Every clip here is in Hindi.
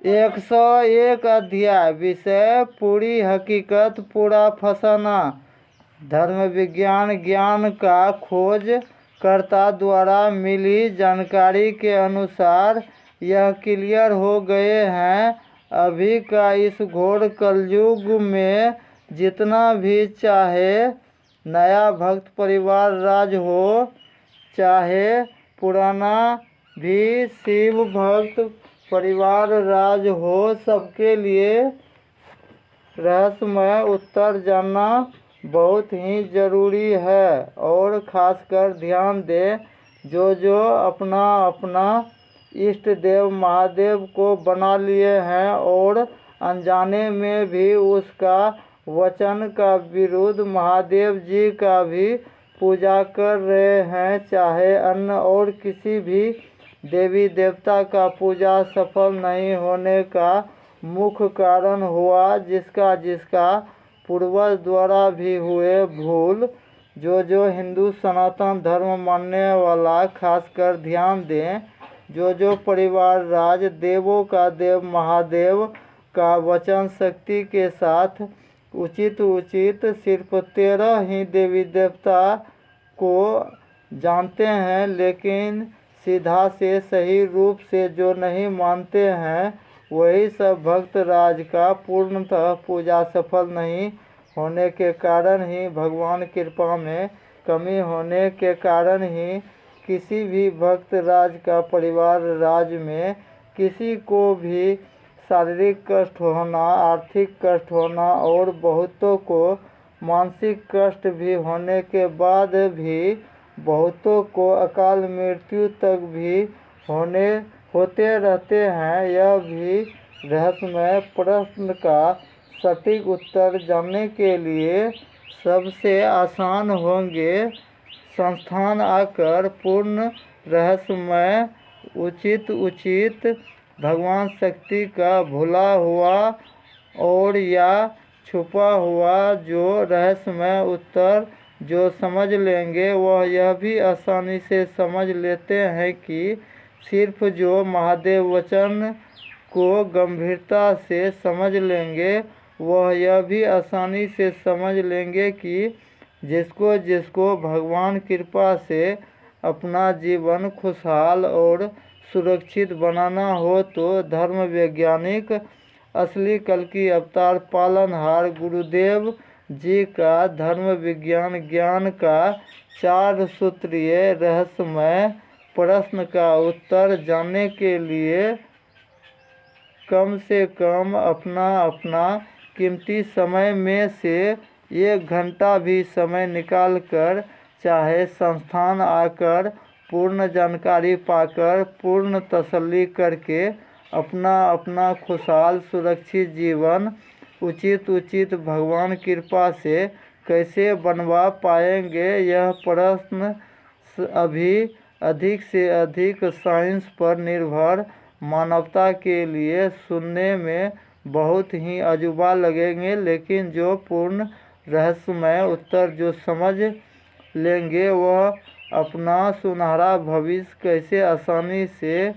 101 अध्याय। विषय पूरी हकीकत, पूरा फसाना। धर्म विज्ञान ज्ञान का खोजकर्ता द्वारा मिली जानकारी के अनुसार यह क्लियर हो गए हैं। अभी का इस घोर कलयुग में जितना भी चाहे नया भक्त परिवार राज हो, चाहे पुराना भी शिव भक्त परिवार राज हो, सबके लिए रहस्यमय उत्तर जानना बहुत ही जरूरी है। और खासकर ध्यान दें, जो अपना अपना इष्ट देव महादेव को बना लिए हैं और अनजाने में भी उसका वचन का विरुद्ध महादेव जी का भी पूजा कर रहे हैं, चाहे अन्य और किसी भी देवी देवता का पूजा सफल नहीं होने का मुख्य कारण हुआ जिसका पूर्वज द्वारा भी हुए भूल। जो हिंदू सनातन धर्म मानने वाला खासकर ध्यान दें, जो परिवार राज देवों का देव महादेव का वचन शक्ति के साथ उचित सिर्फ 13 ही देवी देवता को जानते हैं, लेकिन सीधा से सही रूप से जो नहीं मानते हैं, वही सब भक्त राज का पूर्णतः पूजा सफल नहीं होने के कारण ही, भगवान कृपा में कमी होने के कारण ही किसी भी भक्त राज का परिवार राज में किसी को भी शारीरिक कष्ट होना, आर्थिक कष्ट होना और बहुतों को मानसिक कष्ट भी होने के बाद भी बहुतों को अकाल मृत्यु तक भी होते रहते हैं। यह भी रहस्यमय प्रश्न का सटीक उत्तर जानने के लिए सबसे आसान होंगे संस्थान आकर पूर्ण रहस्यमय उचित भगवान शक्ति का भुला हुआ और या छुपा हुआ जो रहस्यमय उत्तर जो समझ लेंगे वह यह भी आसानी से समझ लेते हैं कि सिर्फ जो महादेव वचन को गंभीरता से समझ लेंगे वह यह भी आसानी से समझ लेंगे कि जिसको भगवान कृपा से अपना जीवन खुशहाल और सुरक्षित बनाना हो, तो धर्म वैज्ञानिक असली कल्कि अवतार पालनहार गुरुदेव जी का धर्म विज्ञान ज्ञान का 4 सूत्रीय रहस्यमय प्रश्न का उत्तर जानने के लिए कम से कम अपना कीमती समय में से 1 घंटा भी समय निकालकर चाहे संस्थान आकर पूर्ण जानकारी पाकर पूर्ण तसल्ली करके अपना खुशहाल सुरक्षित जीवन उचित भगवान कृपा से कैसे बनवा पाएंगे, यह प्रश्न अभी अधिक से अधिक साइंस पर निर्भर मानवता के लिए सुनने में बहुत ही अजूबा लगेंगे, लेकिन जो पूर्ण रहस्यमय उत्तर जो समझ लेंगे वह अपना सुनहरा भविष्य कैसे आसानी से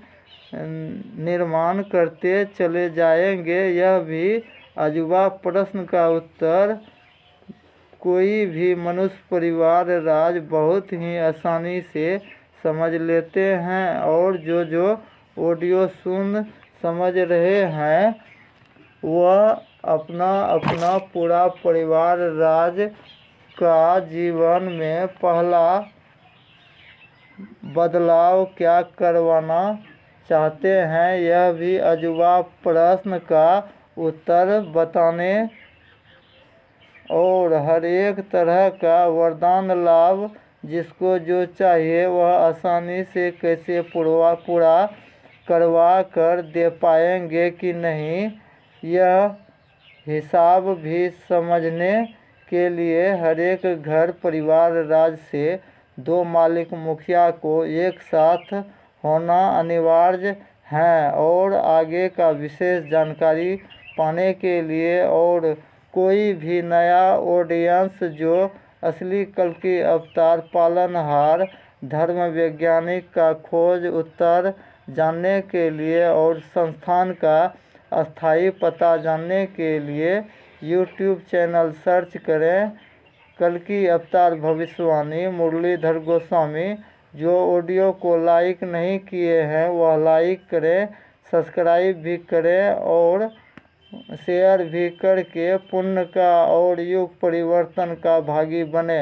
निर्माण करते चले जाएंगे। यह भी अजूबा प्रश्न का उत्तर कोई भी मनुष्य परिवार राज बहुत ही आसानी से समझ लेते हैं। और जो ऑडियो सुन समझ रहे हैं वह अपना पूरा परिवार राज का जीवन में पहला बदलाव क्या करवाना चाहते हैं, यह भी अजूबा प्रश्न का उत्तर बताने और हर एक तरह का वरदान लाभ जिसको जो चाहिए वह आसानी से कैसे पूरा करवा कर दे पाएंगे कि नहीं, यह हिसाब भी समझने के लिए हर एक घर परिवार राज से 2 मालिक मुखिया को एक साथ होना अनिवार्य है। और आगे का विशेष जानकारी पाने के लिए और कोई भी नया ऑडियंस जो असली कल्कि अवतार पालनहार धर्म वैज्ञानिक का खोज उत्तर जानने के लिए और संस्थान का अस्थायी पता जानने के लिए यूट्यूब चैनल सर्च करें कल्कि अवतार भविष्यवाणी मुरलीधर गोस्वामी। जो ऑडियो को लाइक नहीं किए हैं वह लाइक करें, सब्सक्राइब भी करें और शेयर भी करके पुण्य का और युग परिवर्तन का भागी बने।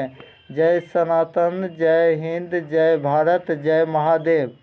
जय सनातन, जय हिंद, जय भारत, जय महादेव।